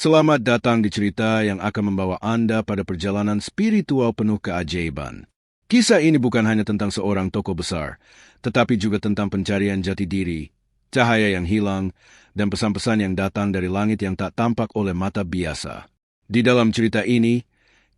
Selamat datang di cerita yang akan membawa Anda pada perjalanan spiritual penuh keajaiban. Kisah ini bukan hanya tentang seorang tokoh besar, tetapi juga tentang pencarian jati diri, cahaya yang hilang, dan pesan-pesan yang datang dari langit yang tak tampak oleh mata biasa. Di dalam cerita ini,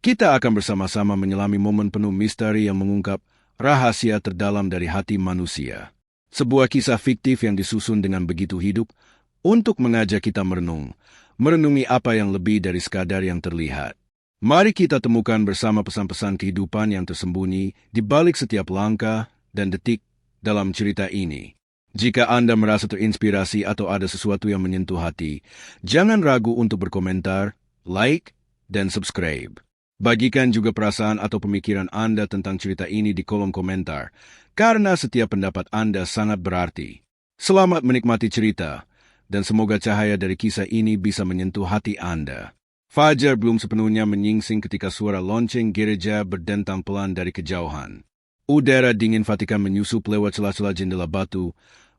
kita akan bersama-sama menyelami momen penuh misteri yang mengungkap rahasia terdalam dari hati manusia. Sebuah kisah fiktif yang disusun dengan begitu hidup untuk mengajak kita merenungi apa yang lebih dari sekadar yang terlihat. Mari kita temukan bersama pesan-pesan kehidupan yang tersembunyi di balik setiap langkah dan detik dalam cerita ini. Jika Anda merasa terinspirasi atau ada sesuatu yang menyentuh hati, jangan ragu untuk berkomentar, like, dan subscribe. Bagikan juga perasaan atau pemikiran Anda tentang cerita ini di kolom komentar, karena setiap pendapat Anda sangat berarti. Selamat menikmati cerita, dan semoga cahaya dari kisah ini bisa menyentuh hati Anda. Fajar belum sepenuhnya menyingsing ketika suara lonceng gereja berdentang pelan dari kejauhan. Udara dingin Vatikan menyusup lewat celah-celah jendela batu,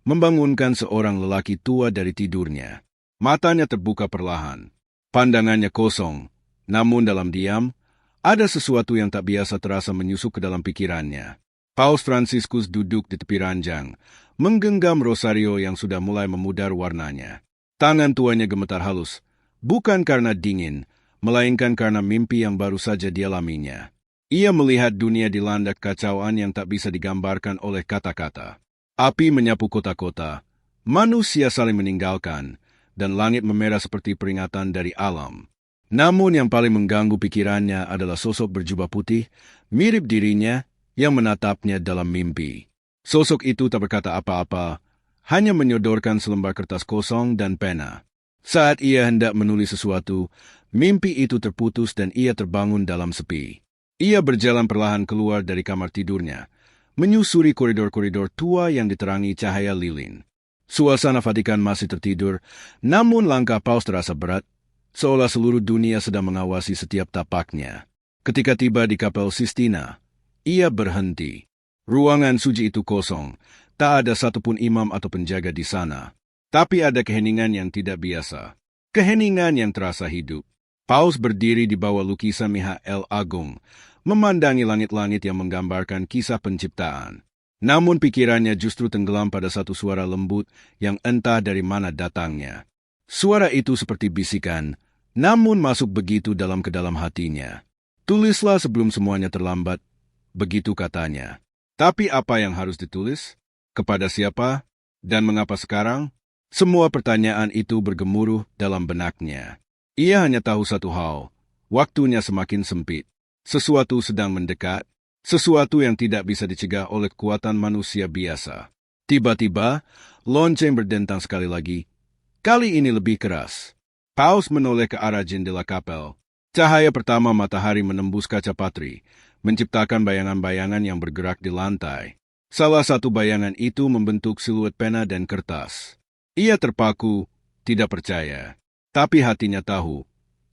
membangunkan seorang lelaki tua dari tidurnya. Matanya terbuka perlahan. Pandangannya kosong, namun dalam diam, ada sesuatu yang tak biasa terasa menyusup ke dalam pikirannya. Paus Fransiskus duduk di tepi ranjang, menggenggam rosario yang sudah mulai memudar warnanya. Tangan tuanya gemetar halus, bukan karena dingin, melainkan karena mimpi yang baru saja dialaminya. Ia melihat dunia dilanda kekacauan yang tak bisa digambarkan oleh kata-kata. Api menyapu kota-kota, manusia saling meninggalkan, dan langit memerah seperti peringatan dari alam. Namun yang paling mengganggu pikirannya adalah sosok berjubah putih, mirip dirinya, yang menatapnya dalam mimpi. Sosok itu tak berkata apa-apa, hanya menyodorkan selembar kertas kosong dan pena. Saat ia hendak menulis sesuatu, mimpi itu terputus dan ia terbangun dalam sepi. Ia berjalan perlahan keluar dari kamar tidurnya, menyusuri koridor-koridor tua yang diterangi cahaya lilin. Suasana Vatikan masih tertidur, namun langkah Paus terasa berat, seolah seluruh dunia sedang mengawasi setiap tapaknya. Ketika tiba di Kapel Sistina, ia berhenti. Ruangan suci itu kosong, tak ada satupun imam atau penjaga di sana. Tapi ada keheningan yang tidak biasa. Keheningan yang terasa hidup. Paus berdiri di bawah lukisan Michael Agung, memandangi langit-langit yang menggambarkan kisah penciptaan. Namun pikirannya justru tenggelam pada satu suara lembut yang entah dari mana datangnya. Suara itu seperti bisikan, namun masuk begitu dalam ke dalam hatinya. Tulislah sebelum semuanya terlambat, begitu katanya. Tapi apa yang harus ditulis? Kepada siapa? Dan mengapa sekarang? Semua pertanyaan itu bergemuruh dalam benaknya. Ia hanya tahu satu hal, waktunya semakin sempit. Sesuatu sedang mendekat, sesuatu yang tidak bisa dicegah oleh kekuatan manusia biasa. Tiba-tiba, lonceng berdentang sekali lagi. Kali ini lebih keras. Paus menoleh ke arah jendela kapel. Cahaya pertama matahari menembus kaca patri, menciptakan bayangan-bayangan yang bergerak di lantai. Salah satu bayangan itu membentuk siluet pena dan kertas. Ia terpaku, tidak percaya. Tapi hatinya tahu,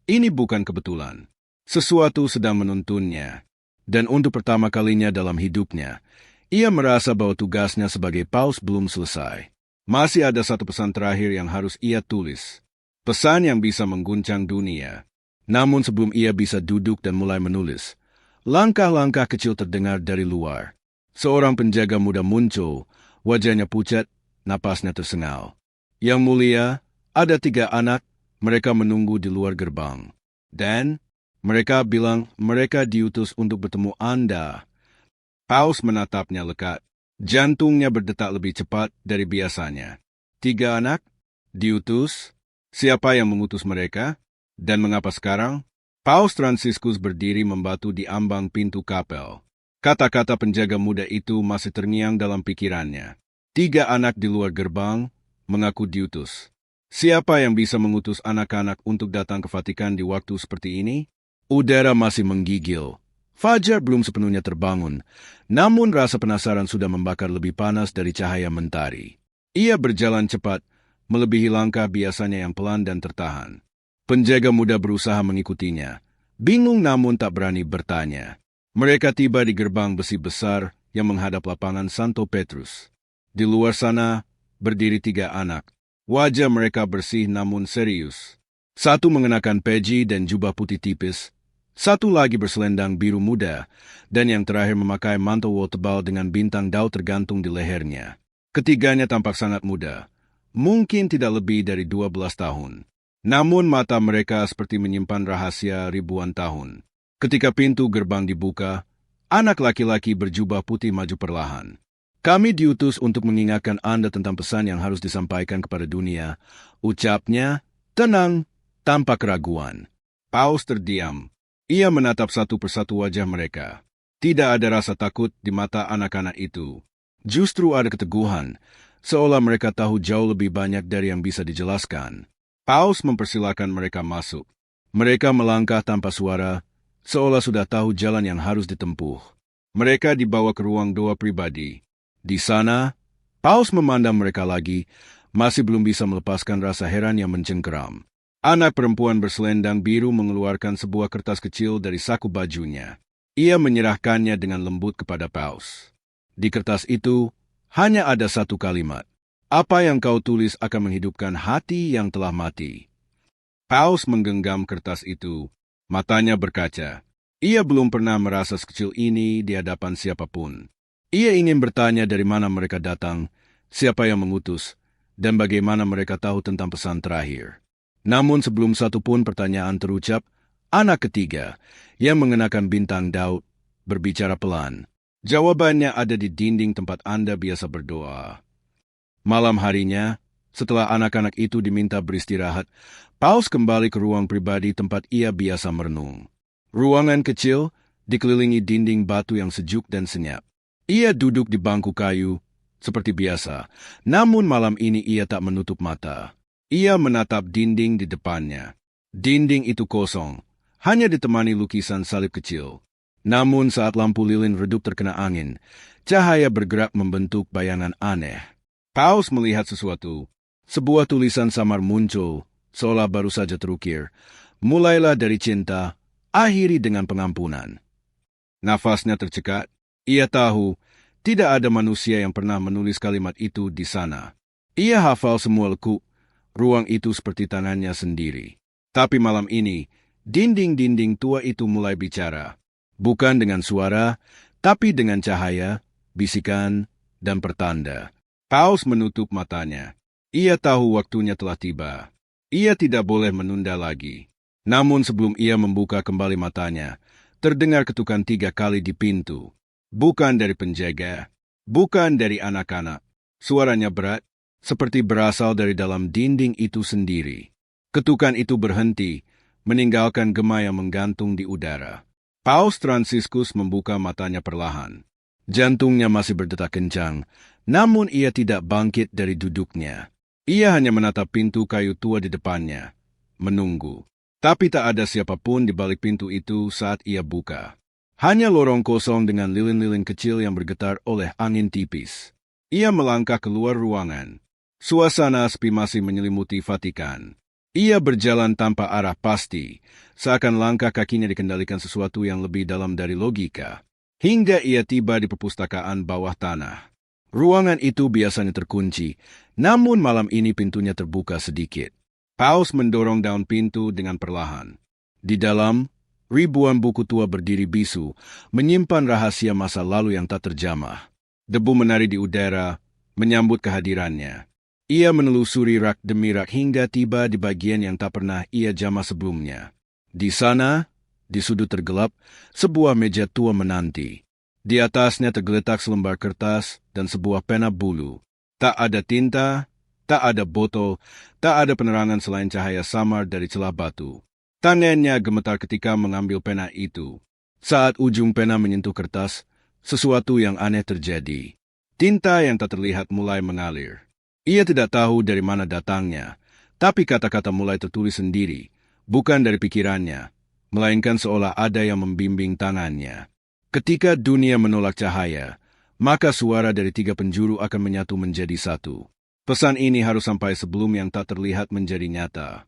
ini bukan kebetulan. Sesuatu sedang menuntunnya. Dan untuk pertama kalinya dalam hidupnya, ia merasa bahwa tugasnya sebagai paus belum selesai. Masih ada satu pesan terakhir yang harus ia tulis. Pesan yang bisa mengguncang dunia. Namun sebelum ia bisa duduk dan mulai menulis, langkah-langkah kecil terdengar dari luar. Seorang penjaga muda muncul, wajahnya pucat, napasnya tersengal. Yang mulia, ada 3 anak, mereka menunggu di luar gerbang. Dan mereka bilang mereka diutus untuk bertemu Anda. Paus menatapnya lekat. Jantungnya berdetak lebih cepat dari biasanya. 3 anak? Diutus? Siapa yang mengutus mereka? Dan mengapa sekarang? Paus Fransiskus berdiri membatu di ambang pintu kapel. Kata-kata penjaga muda itu masih terngiang dalam pikirannya. 3 anak di luar gerbang mengaku diutus. Siapa yang bisa mengutus anak-anak untuk datang ke Vatikan di waktu seperti ini? Udara masih menggigil. Fajar belum sepenuhnya terbangun, namun rasa penasaran sudah membakar lebih panas dari cahaya mentari. Ia berjalan cepat, melebihi langkah biasanya yang pelan dan tertahan. Penjaga muda berusaha mengikutinya, bingung namun tak berani bertanya. Mereka tiba di gerbang besi besar yang menghadap lapangan Santo Petrus. Di luar sana berdiri 3 anak. Wajah mereka bersih namun serius. Satu mengenakan peci dan jubah putih tipis, satu lagi berselendang biru muda, dan yang terakhir memakai mantel wol tebal dengan bintang Daud tergantung di lehernya. Ketiganya tampak sangat muda, mungkin tidak lebih dari 12 tahun. Namun mata mereka seperti menyimpan rahasia ribuan tahun. Ketika pintu gerbang dibuka, anak laki-laki berjubah putih maju perlahan. Kami diutus untuk mengingatkan Anda tentang pesan yang harus disampaikan kepada dunia. Ucapnya, tenang, tanpa keraguan. Paus terdiam. Ia menatap satu persatu wajah mereka. Tidak ada rasa takut di mata anak-anak itu. Justru ada keteguhan, seolah mereka tahu jauh lebih banyak dari yang bisa dijelaskan. Paus mempersilakan mereka masuk. Mereka melangkah tanpa suara, seolah sudah tahu jalan yang harus ditempuh. Mereka dibawa ke ruang doa pribadi. Di sana, Paus memandang mereka lagi, masih belum bisa melepaskan rasa heran yang mencengkeram. Anak perempuan berselendang biru mengeluarkan sebuah kertas kecil dari saku bajunya. Ia menyerahkannya dengan lembut kepada Paus. Di kertas itu, hanya ada satu kalimat. Apa yang kau tulis akan menghidupkan hati yang telah mati. Paus menggenggam kertas itu. Matanya berkaca. Ia belum pernah merasa sekecil ini di hadapan siapapun. Ia ingin bertanya dari mana mereka datang, siapa yang mengutus, dan bagaimana mereka tahu tentang pesan terakhir. Namun sebelum satu pun pertanyaan terucap, anak ketiga, yang mengenakan bintang Daud, berbicara pelan. Jawabannya ada di dinding tempat Anda biasa berdoa. Malam harinya, setelah anak-anak itu diminta beristirahat, Paus kembali ke ruang pribadi tempat ia biasa merenung. Ruangan kecil dikelilingi dinding batu yang sejuk dan senyap. Ia duduk di bangku kayu, seperti biasa, namun malam ini ia tak menutup mata. Ia menatap dinding di depannya. Dinding itu kosong, hanya ditemani lukisan salib kecil. Namun saat lampu lilin redup terkena angin, cahaya bergerak membentuk bayangan aneh. Paus melihat sesuatu. Sebuah tulisan samar muncul, seolah baru saja terukir. Mulailah dari cinta, akhiri dengan pengampunan. Nafasnya tercekat. Ia tahu, tidak ada manusia yang pernah menulis kalimat itu di sana. Ia hafal semua lekuk, ruang itu seperti tangannya sendiri. Tapi malam ini, dinding-dinding tua itu mulai bicara. Bukan dengan suara, tapi dengan cahaya, bisikan, dan pertanda. Paus menutup matanya. Ia tahu waktunya telah tiba. Ia tidak boleh menunda lagi. Namun sebelum ia membuka kembali matanya, terdengar ketukan 3 kali di pintu. Bukan dari penjaga, bukan dari anak-anak. Suaranya berat, seperti berasal dari dalam dinding itu sendiri. Ketukan itu berhenti, meninggalkan gema yang menggantung di udara. Paus Fransiskus membuka matanya perlahan. Jantungnya masih berdetak kencang, namun ia tidak bangkit dari duduknya. Ia hanya menatap pintu kayu tua di depannya, menunggu. Tapi tak ada siapapun di balik pintu itu saat ia buka. Hanya lorong kosong dengan lilin-lilin kecil yang bergetar oleh angin tipis. Ia melangkah keluar ruangan. Suasana sepi masih menyelimuti Vatikan. Ia berjalan tanpa arah pasti, seakan langkah kakinya dikendalikan sesuatu yang lebih dalam dari logika. Hingga ia tiba di perpustakaan bawah tanah. Ruangan itu biasanya terkunci, namun malam ini pintunya terbuka sedikit. Paus mendorong daun pintu dengan perlahan. Di dalam, ribuan buku tua berdiri bisu, menyimpan rahasia masa lalu yang tak terjamah. Debu menari di udara, menyambut kehadirannya. Ia menelusuri rak demi rak hingga tiba di bagian yang tak pernah ia jamah sebelumnya. Di sana, di sudut tergelap, sebuah meja tua menanti. Di atasnya tergeletak selembar kertas dan sebuah pena bulu. Tak ada tinta, tak ada botol, tak ada penerangan selain cahaya samar dari celah batu. Tangannya gemetar ketika mengambil pena itu. Saat ujung pena menyentuh kertas, sesuatu yang aneh terjadi. Tinta yang tak terlihat mulai mengalir. Ia tidak tahu dari mana datangnya, tapi kata-kata mulai tertulis sendiri, bukan dari pikirannya, melainkan seolah ada yang membimbing tangannya. Ketika dunia menolak cahaya, maka suara dari 3 penjuru akan menyatu menjadi satu. Pesan ini harus sampai sebelum yang tak terlihat menjadi nyata.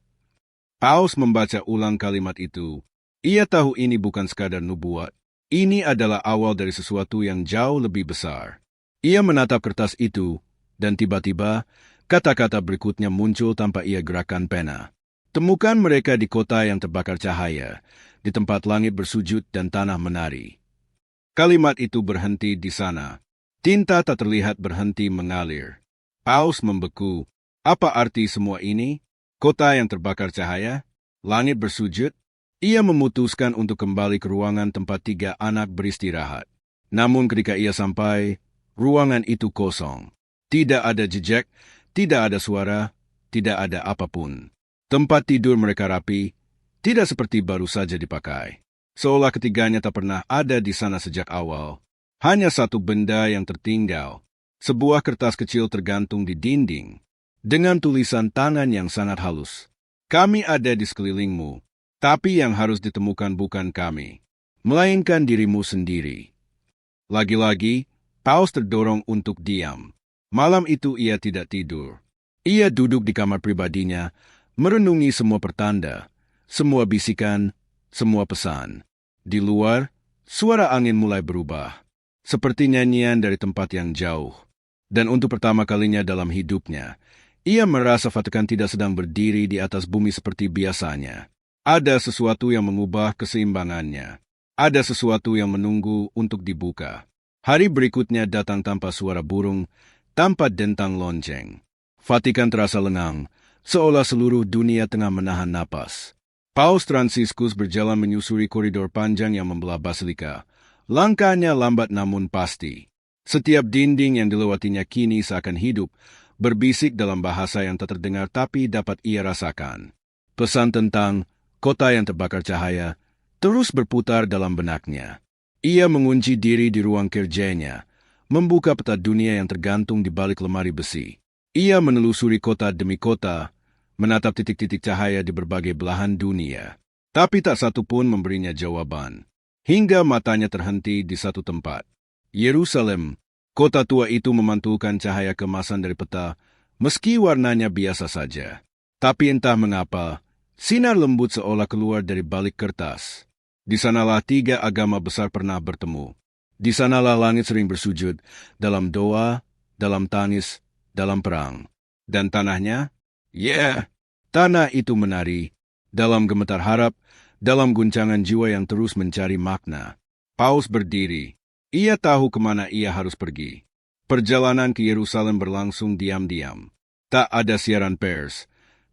Paus membaca ulang kalimat itu. Ia tahu ini bukan sekadar nubuat. Ini adalah awal dari sesuatu yang jauh lebih besar. Ia menatap kertas itu, dan tiba-tiba, kata-kata berikutnya muncul tanpa ia gerakan pena. Temukan mereka di kota yang terbakar cahaya, di tempat langit bersujud dan tanah menari. Kalimat itu berhenti di sana. Tinta tak terlihat berhenti mengalir. Paus membeku. Apa arti semua ini? Kota yang terbakar cahaya? Langit bersujud? Ia memutuskan untuk kembali ke ruangan tempat 3 anak beristirahat. Namun ketika ia sampai, ruangan itu kosong. Tidak ada jejak, tidak ada suara, tidak ada apapun. Tempat tidur mereka rapi, tidak seperti baru saja dipakai. Seolah ketiganya tak pernah ada di sana sejak awal. Hanya satu benda yang tertinggal. Sebuah kertas kecil tergantung di dinding, dengan tulisan tangan yang sangat halus. Kami ada di sekelilingmu, tapi yang harus ditemukan bukan kami, melainkan dirimu sendiri. Lagi-lagi, Paus terdorong untuk diam. Malam itu ia tidak tidur. Ia duduk di kamar pribadinya, merenungi semua pertanda, semua bisikan, semua pesan. Di luar, suara angin mulai berubah, seperti nyanyian dari tempat yang jauh. Dan untuk pertama kalinya dalam hidupnya, ia merasa Vatikan tidak sedang berdiri di atas bumi seperti biasanya. Ada sesuatu yang mengubah keseimbangannya. Ada sesuatu yang menunggu untuk dibuka. Hari berikutnya datang tanpa suara burung, tanpa dentang lonceng. Vatikan terasa lengang, seolah seluruh dunia tengah menahan napas. Paus Fransiskus berjalan menyusuri koridor panjang yang membelah basilika. Langkahnya lambat namun pasti. Setiap dinding yang dilewatinya kini seakan hidup, berbisik dalam bahasa yang tak terdengar tapi dapat ia rasakan. Pesan tentang kota yang terbakar cahaya terus berputar dalam benaknya. Ia mengunci diri di ruang kerjanya, membuka peta dunia yang tergantung di balik lemari besi. Ia menelusuri kota demi kota, menatap titik-titik cahaya di berbagai belahan dunia. Tapi tak satu pun memberinya jawaban. Hingga matanya terhenti di satu tempat. Yerusalem, kota tua itu memantulkan cahaya kemasan dari peta, meski warnanya biasa saja. Tapi entah mengapa, sinar lembut seolah keluar dari balik kertas. Di sanalah 3 agama besar pernah bertemu. Di sanalah langit sering bersujud, dalam doa, dalam tangis, dalam perang. Dan tanahnya? Tanah itu menari, dalam gemetar harap, dalam guncangan jiwa yang terus mencari makna. Paus berdiri. Ia tahu kemana ia harus pergi. Perjalanan ke Yerusalem berlangsung diam-diam. Tak ada siaran pers,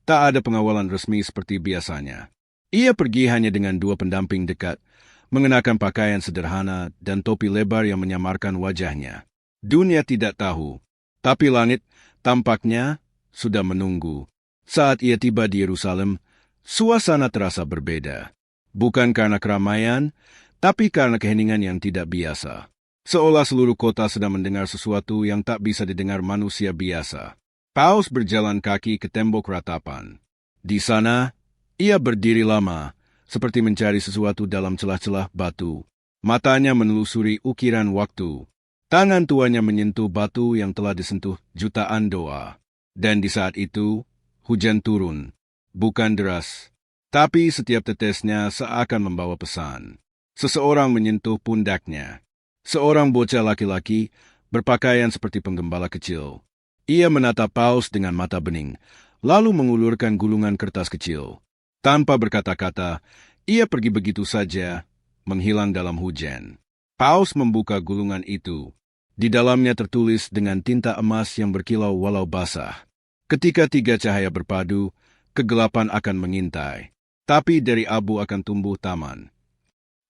tak ada pengawalan resmi seperti biasanya. Ia pergi hanya dengan 2 pendamping dekat, mengenakan pakaian sederhana dan topi lebar yang menyamarkan wajahnya. Dunia tidak tahu, tapi langit tampaknya sudah menunggu. Saat ia tiba di Yerusalem, suasana terasa berbeda. Bukan karena keramaian, tapi karena keheningan yang tidak biasa. Seolah seluruh kota sedang mendengar sesuatu yang tak bisa didengar manusia biasa. Paus berjalan kaki ke tembok ratapan. Di sana, ia berdiri lama, seperti mencari sesuatu dalam celah-celah batu. Matanya menelusuri ukiran waktu. Tangan tuanya menyentuh batu yang telah disentuh jutaan doa. Dan di saat itu, hujan turun. Bukan deras, tapi setiap tetesnya seakan membawa pesan. Seseorang menyentuh pundaknya. Seorang bocah laki-laki berpakaian seperti penggembala kecil. Ia menatap Paus dengan mata bening, lalu mengulurkan gulungan kertas kecil. Tanpa berkata-kata, ia pergi begitu saja, menghilang dalam hujan. Paus membuka gulungan itu. Di dalamnya tertulis dengan tinta emas yang berkilau walau basah. Ketika 3 cahaya berpadu, kegelapan akan mengintai. Tapi dari abu akan tumbuh taman.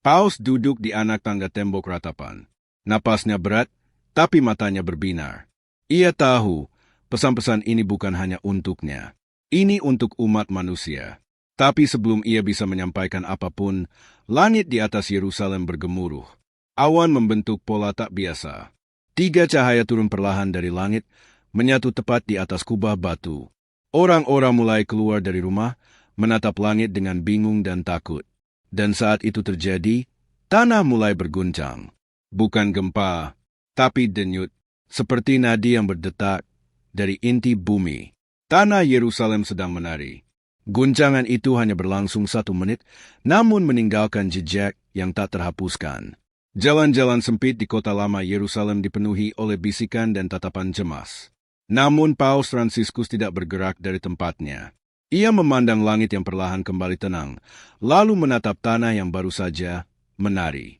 Paus duduk di anak tangga tembok ratapan. Napasnya berat, tapi matanya berbinar. Ia tahu, pesan-pesan ini bukan hanya untuknya. Ini untuk umat manusia. Tapi sebelum ia bisa menyampaikan apapun, langit di atas Yerusalem bergemuruh. Awan membentuk pola tak biasa. 3 cahaya turun perlahan dari langit, menyatu tepat di atas kubah batu. Orang-orang mulai keluar dari rumah, menatap langit dengan bingung dan takut. Dan saat itu terjadi, tanah mulai berguncang. Bukan gempa, tapi denyut, seperti nadi yang berdetak dari inti bumi. Tanah Yerusalem sedang menari. Guncangan itu hanya berlangsung 1 menit, namun meninggalkan jejak yang tak terhapuskan. Jalan-jalan sempit di kota lama Yerusalem dipenuhi oleh bisikan dan tatapan cemas. Namun Paus Fransiskus tidak bergerak dari tempatnya. Ia memandang langit yang perlahan kembali tenang, lalu menatap tanah yang baru saja menari.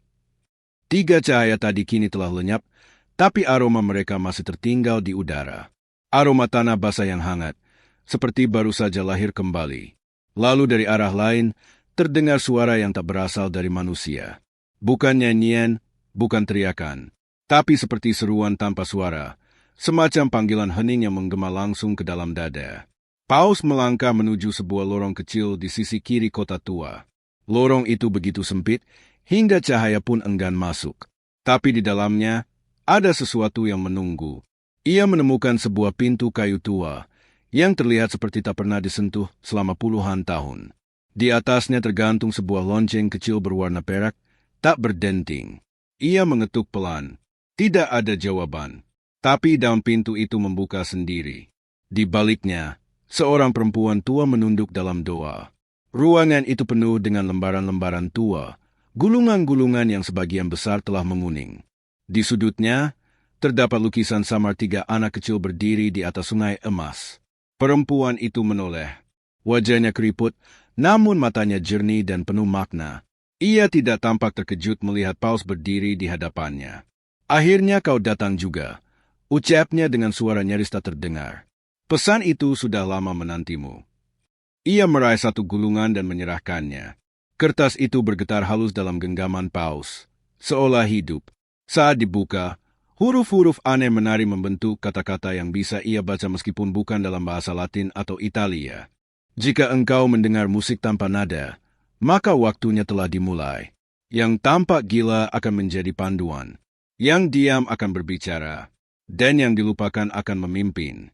3 cahaya tadi kini telah lenyap, tapi aroma mereka masih tertinggal di udara. Aroma tanah basah yang hangat, seperti baru saja lahir kembali. Lalu dari arah lain, terdengar suara yang tak berasal dari manusia. Bukan nyanyian, bukan teriakan, tapi seperti seruan tanpa suara, semacam panggilan hening yang menggema langsung ke dalam dada. Paus melangkah menuju sebuah lorong kecil di sisi kiri kota tua. Lorong itu begitu sempit, hingga cahaya pun enggan masuk. Tapi di dalamnya, ada sesuatu yang menunggu. Ia menemukan sebuah pintu kayu tua, yang terlihat seperti tak pernah disentuh selama puluhan tahun. Di atasnya tergantung sebuah lonceng kecil berwarna perak, tak berdenting. Ia mengetuk pelan. Tidak ada jawaban. Tapi daun pintu itu membuka sendiri. Di baliknya, seorang perempuan tua menunduk dalam doa. Ruangan itu penuh dengan lembaran-lembaran tua, gulungan-gulungan yang sebagian besar telah menguning. Di sudutnya, terdapat lukisan samar 3 anak kecil berdiri di atas sungai emas. Perempuan itu menoleh. Wajahnya keriput, namun matanya jernih dan penuh makna. Ia tidak tampak terkejut melihat Paus berdiri di hadapannya. Akhirnya kau datang juga, ucapnya dengan suara nyaris tak terdengar. Pesan itu sudah lama menantimu. Ia meraih satu gulungan dan menyerahkannya. Kertas itu bergetar halus dalam genggaman Paus, seolah hidup. Saat dibuka, huruf-huruf aneh menari membentuk kata-kata yang bisa ia baca meskipun bukan dalam bahasa Latin atau Italia. Jika engkau mendengar musik tanpa nada, maka waktunya telah dimulai. Yang tampak gila akan menjadi panduan. Yang diam akan berbicara. Dan yang dilupakan akan memimpin.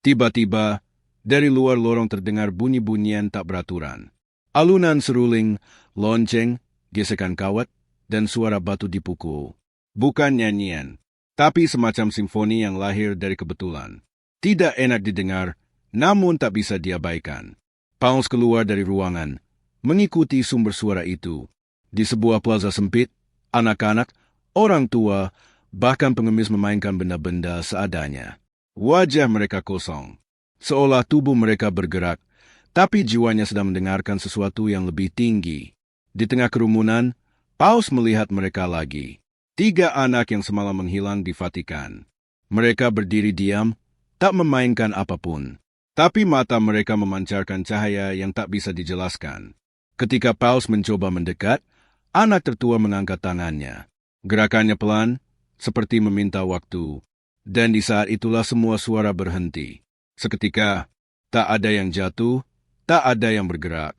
Tiba-tiba, dari luar lorong terdengar bunyi-bunyian tak beraturan. Alunan seruling, lonceng, gesekan kawat, dan suara batu dipukul. Bukan nyanyian, tapi semacam simfoni yang lahir dari kebetulan. Tidak enak didengar, namun tak bisa diabaikan. Paus keluar dari ruangan, mengikuti sumber suara itu. Di sebuah plaza sempit, anak-anak, orang tua, bahkan pengemis memainkan benda-benda seadanya. Wajah mereka kosong, seolah tubuh mereka bergerak, tapi jiwanya sedang mendengarkan sesuatu yang lebih tinggi. Di tengah kerumunan, Paus melihat mereka lagi. 3 anak yang semalam menghilang di Vatikan. Mereka berdiri diam, tak memainkan apapun. Tapi mata mereka memancarkan cahaya yang tak bisa dijelaskan. Ketika Paus mencoba mendekat, anak tertua mengangkat tangannya. Gerakannya pelan, seperti meminta waktu. Dan di saat itulah semua suara berhenti. Seketika, tak ada yang jatuh, tak ada yang bergerak.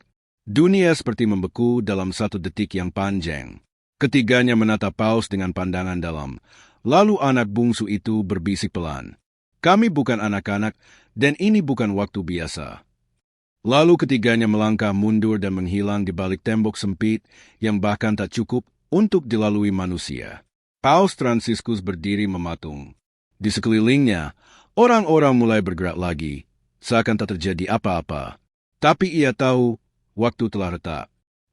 Dunia seperti membeku dalam 1 detik yang panjang. Ketiganya menatap Paus dengan pandangan dalam. Lalu anak bungsu itu berbisik pelan. Kami bukan anak-anak, dan ini bukan waktu biasa. Lalu ketiganya melangkah mundur dan menghilang di balik tembok sempit yang bahkan tak cukup untuk dilalui manusia. Paus Fransiskus berdiri mematung. Di sekelilingnya, orang-orang mulai bergerak lagi, seakan tak terjadi apa-apa. Tapi ia tahu, waktu telah retak.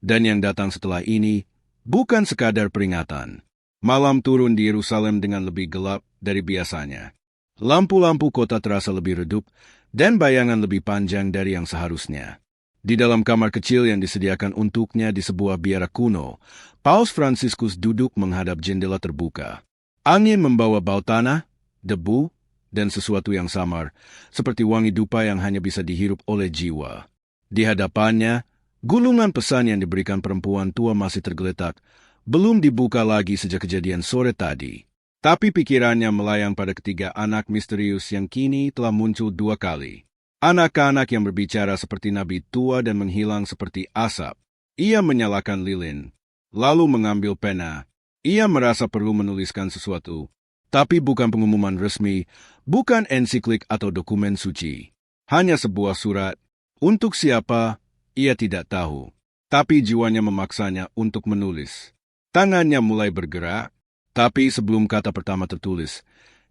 Dan yang datang setelah ini, bukan sekadar peringatan. Malam turun di Yerusalem dengan lebih gelap dari biasanya. Lampu-lampu kota terasa lebih redup, dan bayangan lebih panjang dari yang seharusnya. Di dalam kamar kecil yang disediakan untuknya di sebuah biara kuno, Paus Fransiskus duduk menghadap jendela terbuka. Angin membawa bau tanah, debu, dan sesuatu yang samar, seperti wangi dupa yang hanya bisa dihirup oleh jiwa. Di hadapannya, gulungan pesan yang diberikan perempuan tua masih tergeletak, belum dibuka lagi sejak kejadian sore tadi. Tapi pikirannya melayang pada 3 anak misterius yang kini telah muncul 2 kali. Anak-anak yang berbicara seperti nabi tua dan menghilang seperti asap. Ia menyalakan lilin, lalu mengambil pena. Ia merasa perlu menuliskan sesuatu. Tapi bukan pengumuman resmi, bukan ensiklik atau dokumen suci. Hanya sebuah surat. Untuk siapa, ia tidak tahu. Tapi jiwanya memaksanya untuk menulis. Tangannya mulai bergerak, tapi sebelum kata pertama tertulis,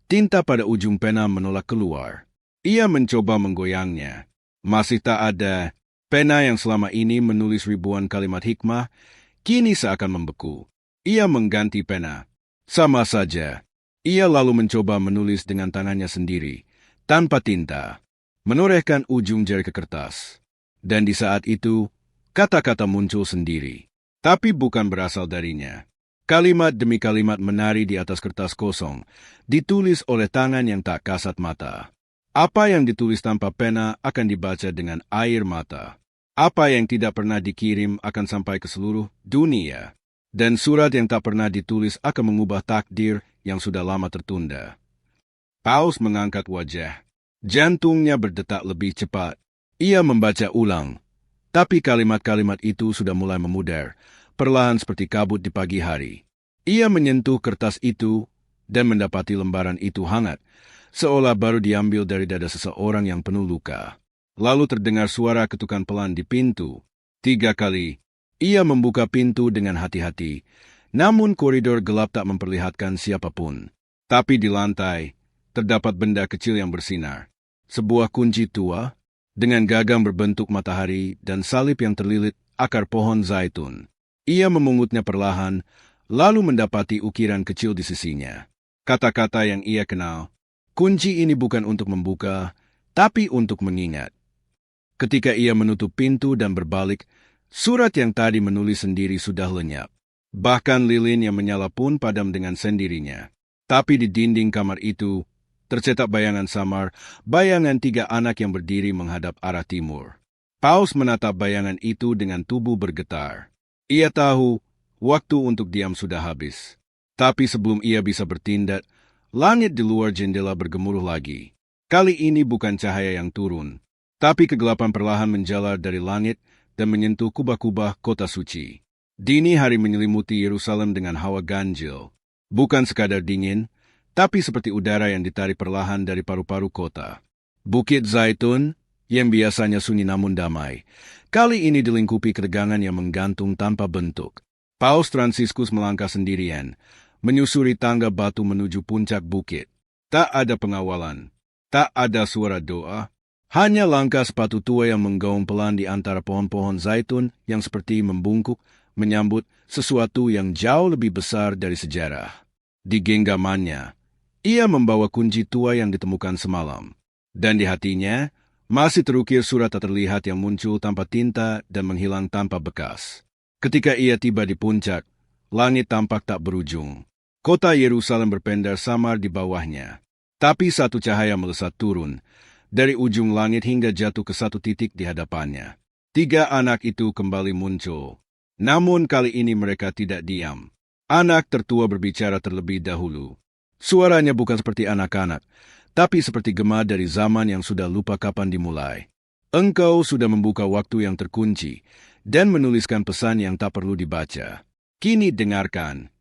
tinta pada ujung pena menolak keluar. Ia mencoba menggoyangnya. Masih tak ada. Pena yang selama ini menulis ribuan kalimat hikmah, kini seakan membeku. Ia mengganti pena. Sama saja. Ia lalu mencoba menulis dengan tangannya sendiri, tanpa tinta. menorehkan ujung jari ke kertas. Dan di saat itu, kata-kata muncul sendiri. Tapi bukan berasal darinya. Kalimat demi kalimat menari di atas kertas kosong, ditulis oleh tangan yang tak kasat mata. Apa yang ditulis tanpa pena akan dibaca dengan air mata. Apa yang tidak pernah dikirim akan sampai ke seluruh dunia. Dan surat yang tak pernah ditulis akan mengubah takdir yang sudah lama tertunda. Paus mengangkat wajah. Jantungnya berdetak lebih cepat. Ia membaca ulang. Tapi kalimat-kalimat itu sudah mulai memudar, perlahan seperti kabut di pagi hari. Ia menyentuh kertas itu dan mendapati lembaran itu hangat, seolah baru diambil dari dada seseorang yang penuh luka. Lalu terdengar suara ketukan pelan di pintu. 3 kali. Ia membuka pintu dengan hati-hati, namun koridor gelap tak memperlihatkan siapapun. Tapi di lantai, terdapat benda kecil yang bersinar. Sebuah kunci tua, dengan gagang berbentuk matahari dan salib yang terlilit akar pohon zaitun. Ia memungutnya perlahan, lalu mendapati ukiran kecil di sisinya. Kata-kata yang ia kenal, kunci ini bukan untuk membuka, tapi untuk mengingat. Ketika ia menutup pintu dan berbalik, surat yang tadi menulis sendiri sudah lenyap. Bahkan lilin yang menyala pun padam dengan sendirinya. Tapi di dinding kamar itu, tercetak bayangan samar, bayangan 3 anak yang berdiri menghadap arah timur. Paus menatap bayangan itu dengan tubuh bergetar. Ia tahu waktu untuk diam sudah habis. Tapi sebelum ia bisa bertindak, langit di luar jendela bergemuruh lagi. Kali ini bukan cahaya yang turun, tapi kegelapan perlahan menjalar dari langit dan menyentuh kubah-kubah kota suci. Dini hari menyelimuti Yerusalem dengan hawa ganjil. Bukan sekadar dingin, tapi seperti udara yang ditarik perlahan dari paru-paru kota. Bukit Zaitun, yang biasanya sunyi namun damai, kali ini dilingkupi ketegangan yang menggantung tanpa bentuk. Paus Fransiskus melangkah sendirian, menyusuri tangga batu menuju puncak bukit. Tak ada pengawalan, tak ada suara doa, hanya langkah sepatu tua yang menggaung pelan di antara pohon-pohon zaitun yang seperti membungkuk, menyambut sesuatu yang jauh lebih besar dari sejarah. Di genggamannya, ia membawa kunci tua yang ditemukan semalam. Dan di hatinya, masih terukir surat tak terlihat yang muncul tanpa tinta dan menghilang tanpa bekas. Ketika ia tiba di puncak, langit tampak tak berujung. Kota Yerusalem berpendar samar di bawahnya. Tapi satu cahaya melesat turun, dari ujung langit hingga jatuh ke satu titik di hadapannya. 3 anak itu kembali muncul. Namun kali ini mereka tidak diam. Anak tertua berbicara terlebih dahulu. Suaranya bukan seperti anak-anak, tapi seperti gema dari zaman yang sudah lupa kapan dimulai. Engkau sudah membuka waktu yang terkunci dan menuliskan pesan yang tak perlu dibaca. Kini dengarkan.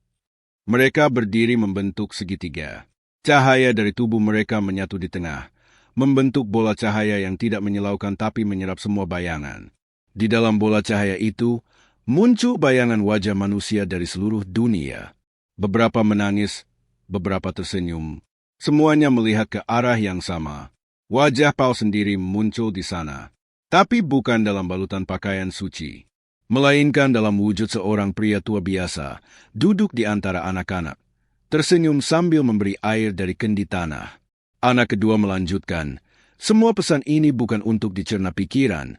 Mereka berdiri membentuk segitiga. Cahaya dari tubuh mereka menyatu di tengah, membentuk bola cahaya yang tidak menyilaukan tapi menyerap semua bayangan. Di dalam bola cahaya itu, muncul bayangan wajah manusia dari seluruh dunia. Beberapa menangis, beberapa tersenyum. Semuanya melihat ke arah yang sama. Wajah Paus sendiri muncul di sana. Tapi bukan dalam balutan pakaian suci, melainkan dalam wujud seorang pria tua biasa, duduk di antara anak-anak, tersenyum sambil memberi air dari kendi tanah. Anak kedua melanjutkan, semua pesan ini bukan untuk dicerna pikiran,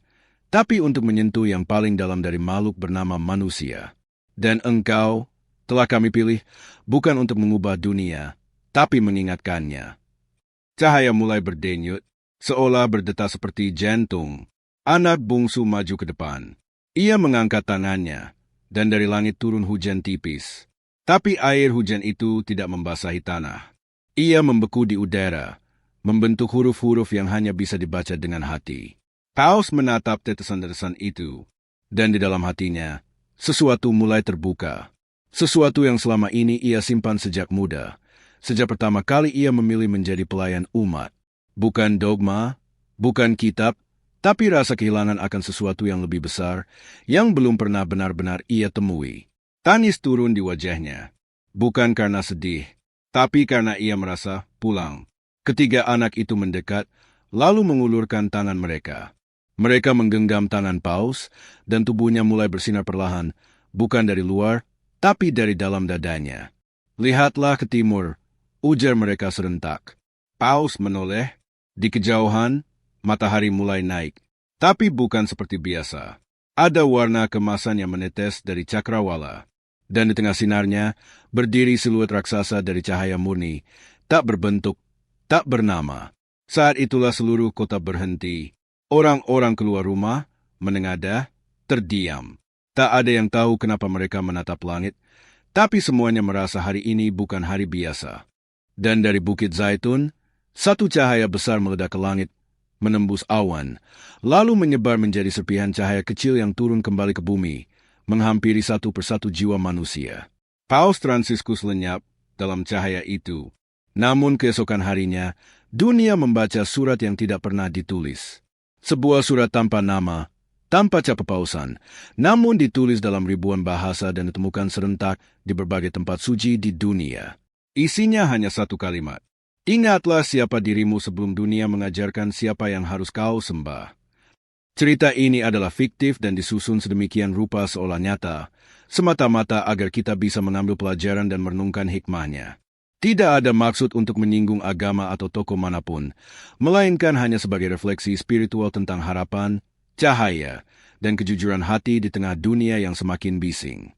tapi untuk menyentuh yang paling dalam dari makhluk bernama manusia. Dan engkau telah kami pilih bukan untuk mengubah dunia, tapi mengingatkannya. Cahaya mulai berdenyut, seolah berdetak seperti jantung. Anak bungsu maju ke depan. Ia mengangkat tangannya, dan dari langit turun hujan tipis. Tapi air hujan itu tidak membasahi tanah. Ia membeku di udara, membentuk huruf-huruf yang hanya bisa dibaca dengan hati. Paus menatap tetesan-tetesan itu, dan di dalam hatinya, sesuatu mulai terbuka. Sesuatu yang selama ini ia simpan sejak muda. Sejak pertama kali ia memilih menjadi pelayan umat. Bukan dogma, bukan kitab, tapi rasa kehilangan akan sesuatu yang lebih besar, yang belum pernah benar-benar ia temui. Tangis turun di wajahnya. Bukan karena sedih, tapi karena ia merasa pulang. Ketiga anak itu mendekat, lalu mengulurkan tangan mereka. Mereka menggenggam tangan Paus, dan tubuhnya mulai bersinar perlahan, bukan dari luar, tapi dari dalam dadanya. Lihatlah ke timur, ujar mereka serentak. Paus menoleh. Di kejauhan, matahari mulai naik. Tapi bukan seperti biasa. Ada warna kemasan yang menetes dari cakrawala. Dan di tengah sinarnya, berdiri siluet raksasa dari cahaya murni, tak berbentuk, tak bernama. Saat itulah seluruh kota berhenti. Orang-orang keluar rumah, menengadah, terdiam. Tak ada yang tahu kenapa mereka menatap langit, tapi semuanya merasa hari ini bukan hari biasa. Dan dari Bukit Zaitun, satu cahaya besar meledak ke langit, menembus awan, lalu menyebar menjadi serpihan cahaya kecil yang turun kembali ke bumi, menghampiri satu persatu jiwa manusia. Paus Fransiskus lenyap dalam cahaya itu. Namun keesokan harinya, dunia membaca surat yang tidak pernah ditulis. Sebuah surat tanpa nama, tanpa cap pausan, namun ditulis dalam ribuan bahasa dan ditemukan serentak di berbagai tempat suci di dunia. Isinya hanya satu kalimat. Ingatlah siapa dirimu sebelum dunia mengajarkan siapa yang harus kau sembah. Cerita ini adalah fiktif dan disusun sedemikian rupa seolah nyata, semata-mata agar kita bisa mengambil pelajaran dan merenungkan hikmahnya. Tidak ada maksud untuk menyinggung agama atau tokoh manapun, melainkan hanya sebagai refleksi spiritual tentang harapan, cahaya, dan kejujuran hati di tengah dunia yang semakin bising.